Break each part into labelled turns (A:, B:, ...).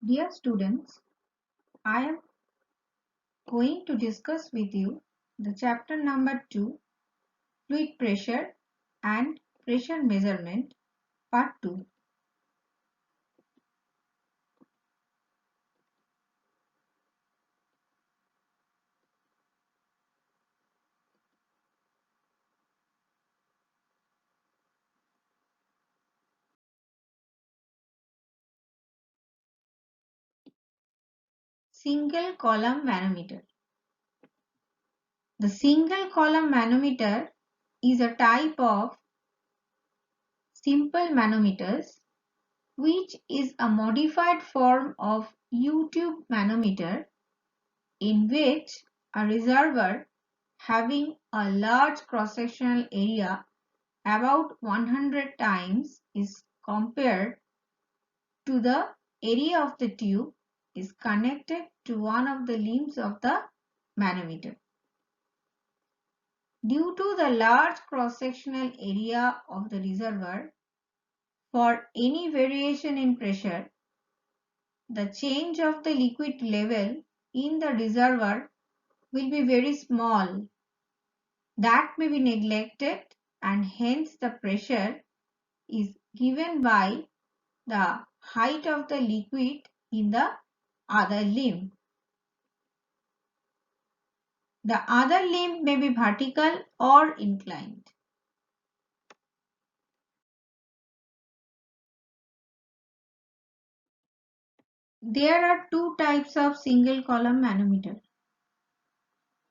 A: Dear students, I am going to discuss with you the chapter number 2, Fluid Pressure and Pressure Measurement, part 2. Single column manometer. The single column manometer is a type of simple manometers which is a modified form of U-tube manometer in which a reservoir having a large cross-sectional area about 100 times is compared to the area of the tube is connected to one of the limbs of the manometer. Due to the large cross-sectional area of the reservoir, for any variation in pressure, the change of the liquid level in the reservoir will be very small. That may be neglected and hence the pressure is given by the height of the liquid in the other limb. The other limb may be vertical or inclined. There are two types of single column manometer.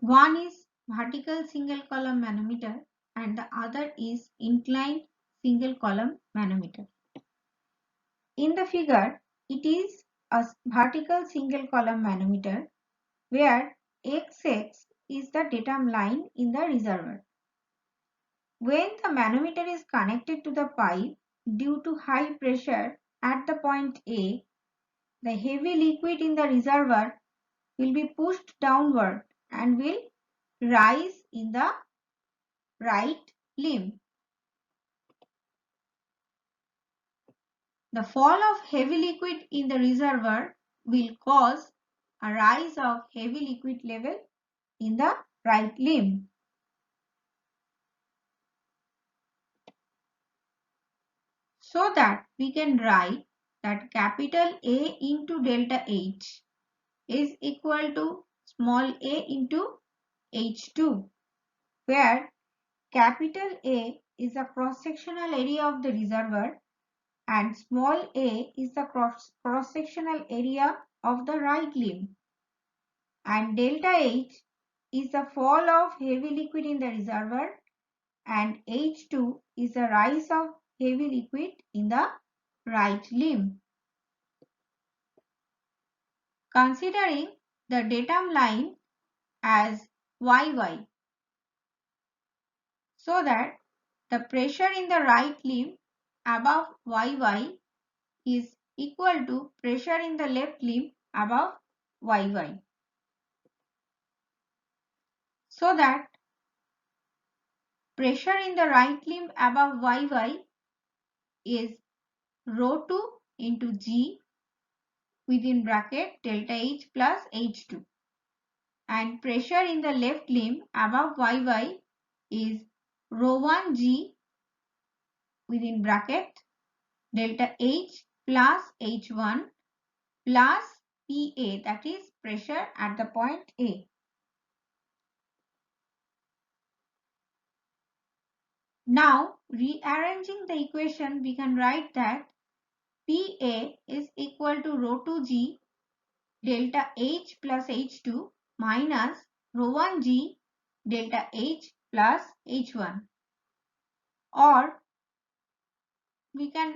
A: One is vertical single column manometer and the other is inclined single column manometer. In the figure, it is a vertical single column manometer where XX is the datum line in the reservoir. When the manometer is connected to the pipe due to high pressure at the point A, the heavy liquid in the reservoir will be pushed downward and will rise in the right limb. The fall of heavy liquid in the reservoir will cause a rise of heavy liquid level in the right limb. So that we can write that capital A into delta H is equal to small a into H2, where capital A is the cross-sectional area of the reservoir and small a is the cross-sectional area of the right limb, and delta H is the fall of heavy liquid in the reservoir and H2 is the rise of heavy liquid in the right limb. Considering the datum line as YY, so that the pressure in the right limb above YY is equal to pressure in the left limb above YY. So that pressure in the right limb above YY is rho 2 into G within bracket delta H plus H2, and pressure in the left limb above YY is rho 1 G within bracket delta H plus H1 plus PA, that is pressure at the point A. Now rearranging the equation, we can write that PA is equal to rho 2G delta H plus H2 minus rho 1G delta H plus H1, or we can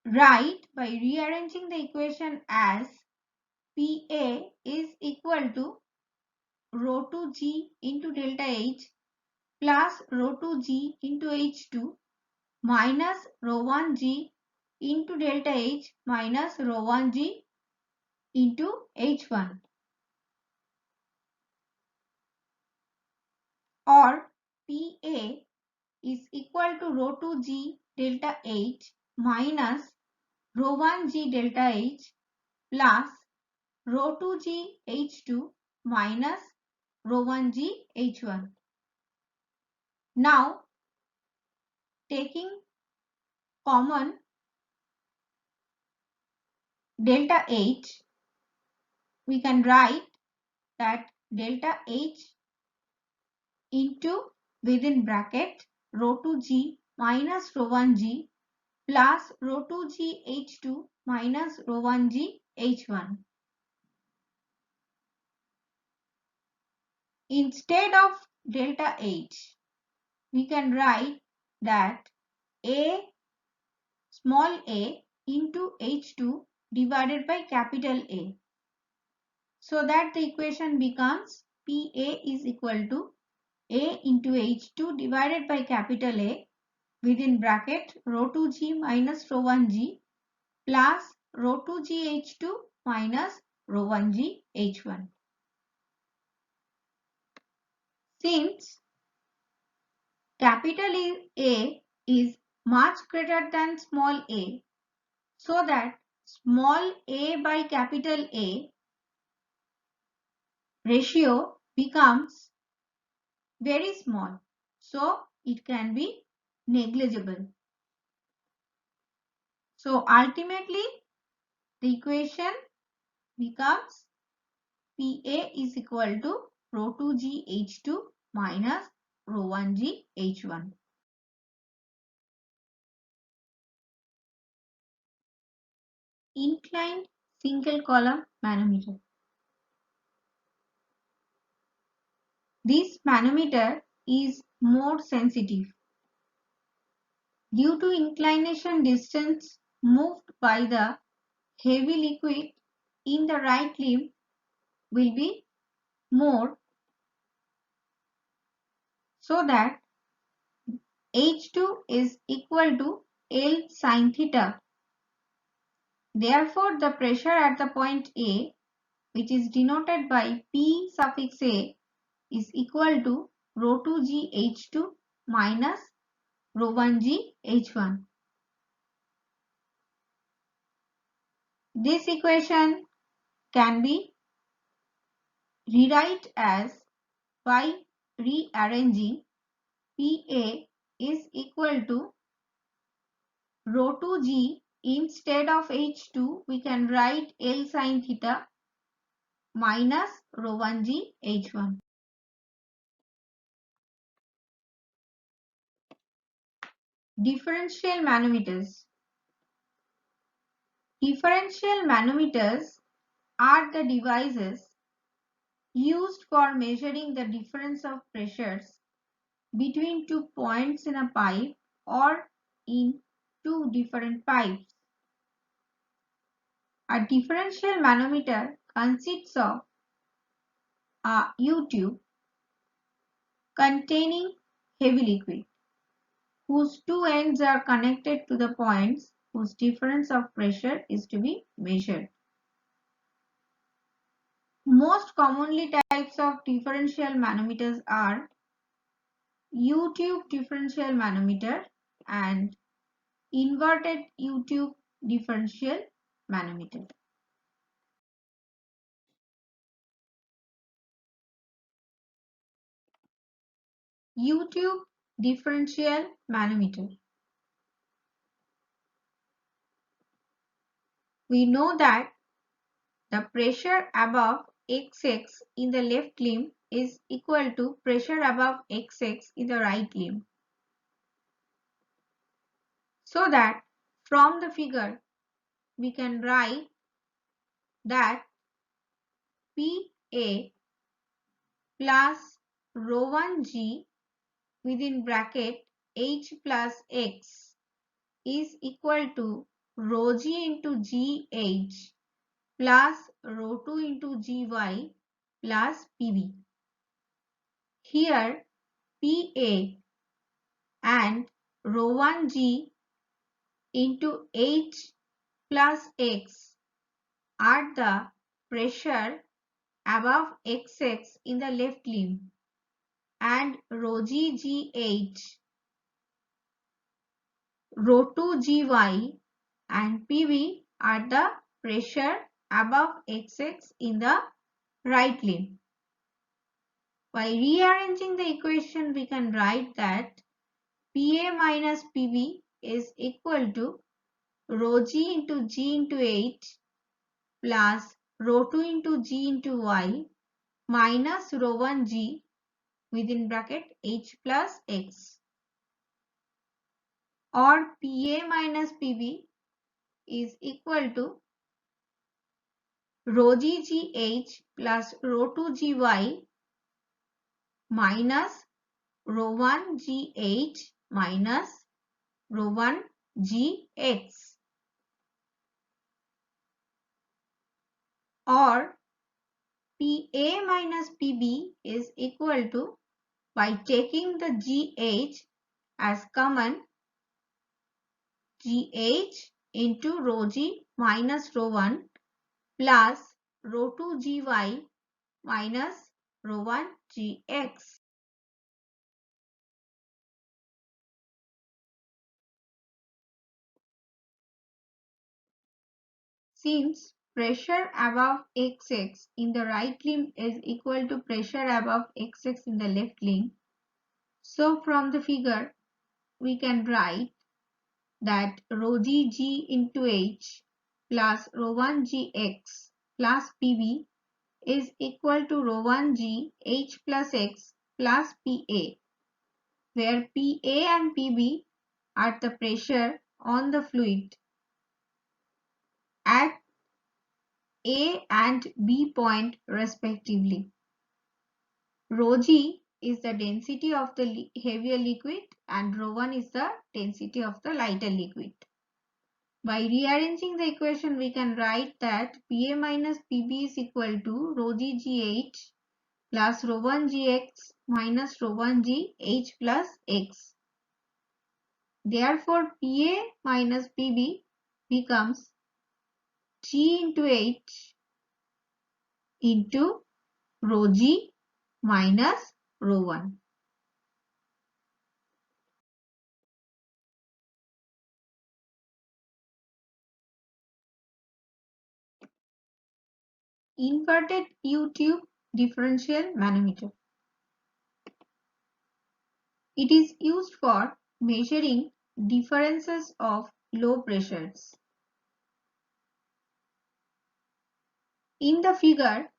A: write by rearranging the equation as PA is equal to rho 2G into delta H plus rho 2G into H2 minus rho 1G into delta H minus rho 1G into H1, or PA is equal to rho 2G delta H minus rho 1 G delta H plus rho 2 G H2 minus rho 1 G H1. Now taking common delta H, we can write that delta H into within bracket rho 2 G minus rho 1 G plus rho 2 G H2 minus rho 1 G H1. Instead of delta H, we can write that A small a into H2 divided by capital A. So that the equation becomes PA is equal to A into H2 divided by capital A within bracket rho 2G minus rho 1G plus rho 2G H2 minus rho 1G H1. Since capital A is much greater than small a, so that small a by capital A ratio becomes very small, so it can be negligible. So ultimately the equation becomes PA is equal to rho 2G H2 minus rho 1G H1. Inclined single column manometer. This manometer is more sensitive. Due to inclination distance moved by the heavy liquid in the right limb will be more, so that H2 is equal to L sin theta. Therefore, the pressure at the point A, which is denoted by P suffix A, is equal to rho 2G H2 minus rho 1G H1. This equation can be rewrite as, by rearranging, PA is equal to rho 2G. Instead of H2, we can write L sin theta minus rho 1G H1. Differential manometers. Differential manometers are the devices used for measuring the difference of pressures between two points in a pipe or in two different pipes. A differential manometer consists of a U-tube containing heavy liquid, whose two ends are connected to the points whose difference of pressure is to be measured. Most commonly types of differential manometers are U-tube differential manometer and inverted U-tube differential manometer. U-tube differential manometer. We know that the pressure above XX in the left limb is equal to pressure above XX in the right limb. So that from the figure we can write that PA plus rho 1G within bracket H plus X is equal to rho G into GH plus rho 2 into GY plus PB. Here PA and rho 1G into H plus X are the pressure above XX in the left limb, and rho GGH, rho 2GY and PV are the pressure above XX in the right limb. By rearranging the equation, we can write that PA minus PB is equal to rho G into G into H plus rho 2 into G into Y minus rho 1 G within bracket H plus X, or PA minus PB is equal to rho G G H plus rho 2 G Y minus rho 1 G H minus rho 1 G X, or PA minus PB is equal to, by taking the GH as common, GH into rho G minus rho 1 plus rho 2 GY minus rho 1 GX. Since pressure above XX in the right limb is equal to pressure above XX in the left limb, so from the figure we can write that rho G G into H plus rho 1 Gx plus Pb is equal to rho 1 G H plus X plus Pa, where Pa and Pb are the pressure on the fluid at A and B point respectively. Rho G is the density of the heavier liquid and rho 1 is the density of the lighter liquid. By rearranging the equation, we can write that Pa minus Pb is equal to rho G Gh plus rho 1 Gx minus rho 1 Gh plus X. Therefore, Pa minus Pb becomes G into H into rho G minus rho 1. Inverted U-tube differential manometer. It is used for measuring differences of low pressures. In the figure,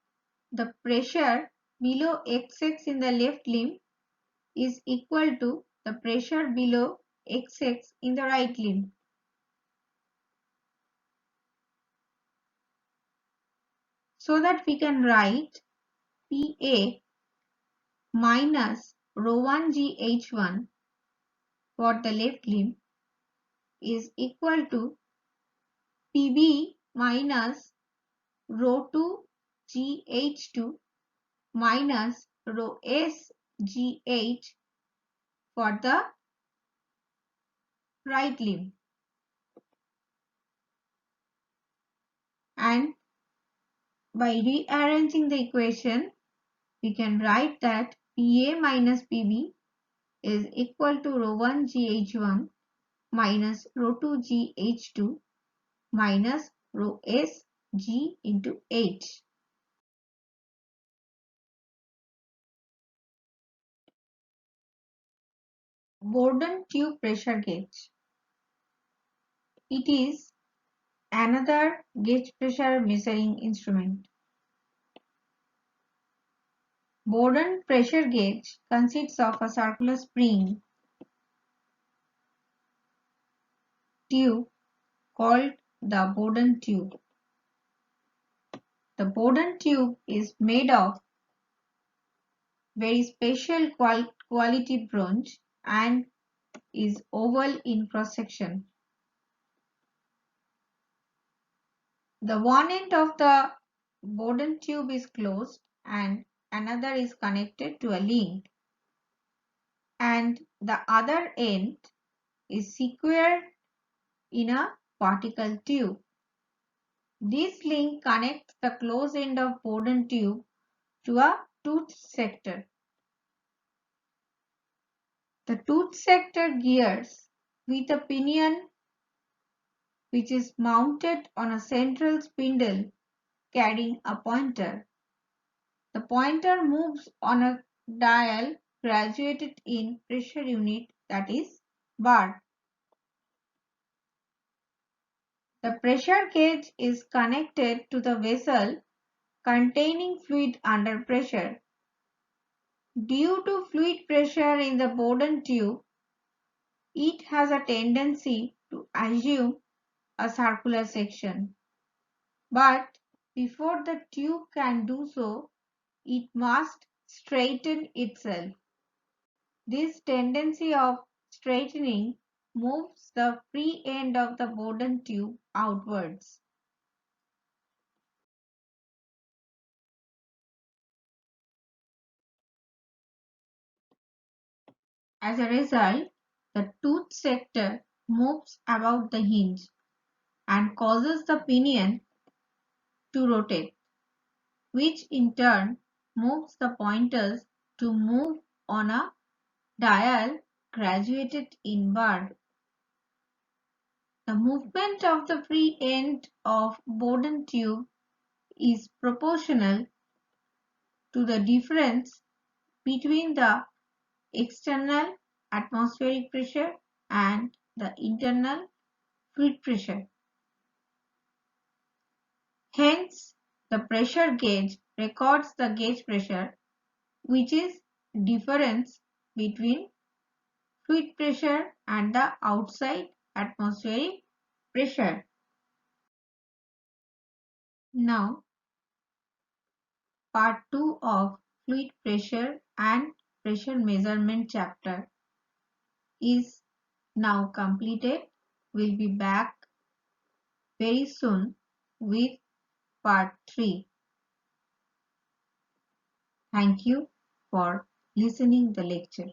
A: the pressure below XX in the left limb is equal to the pressure below XX in the right limb. So that we can write PA minus rho 1 GH1 for the left limb is equal to PB minus rho 2 GH2 minus rho S GH for the right limb. And by rearranging the equation, we can write that Pa minus Pb is equal to rho 1 GH1 minus rho 2 GH2 minus rho S G into H. Bourdon tube pressure gauge. It is another gauge pressure measuring instrument. Bourdon pressure gauge consists of a circular spring tube called the Bourdon tube. The Bourdon tube is made of very special quality bronze and is oval in cross section. The one end of the Bourdon tube is closed and another is connected to a link, and the other end is secured in a particle tube. This link connects the closed end of Bourdon tube to a tooth sector. The tooth sector gears with a pinion which is mounted on a central spindle carrying a pointer. The pointer moves on a dial graduated in pressure unit, that is bar. The pressure gauge is connected to the vessel containing fluid under pressure. Due to fluid pressure in the Bourdon tube, it has a tendency to assume a circular section. But before the tube can do so, it must straighten itself. This tendency of straightening moves the free end of the Bourdon tube outwards. As a result, the tooth sector moves about the hinge and causes the pinion to rotate, which in turn moves the pointers to move on a dial graduated in bar. The movement of the free end of Bourdon tube is proportional to the difference between the external atmospheric pressure and the internal fluid pressure. Hence, the pressure gauge records the gauge pressure, which is difference between fluid pressure and the outside atmospheric pressure. Now, part 2 of fluid pressure and pressure measurement chapter is now completed. We'll be back very soon with part 3. Thank you for listening the lecture.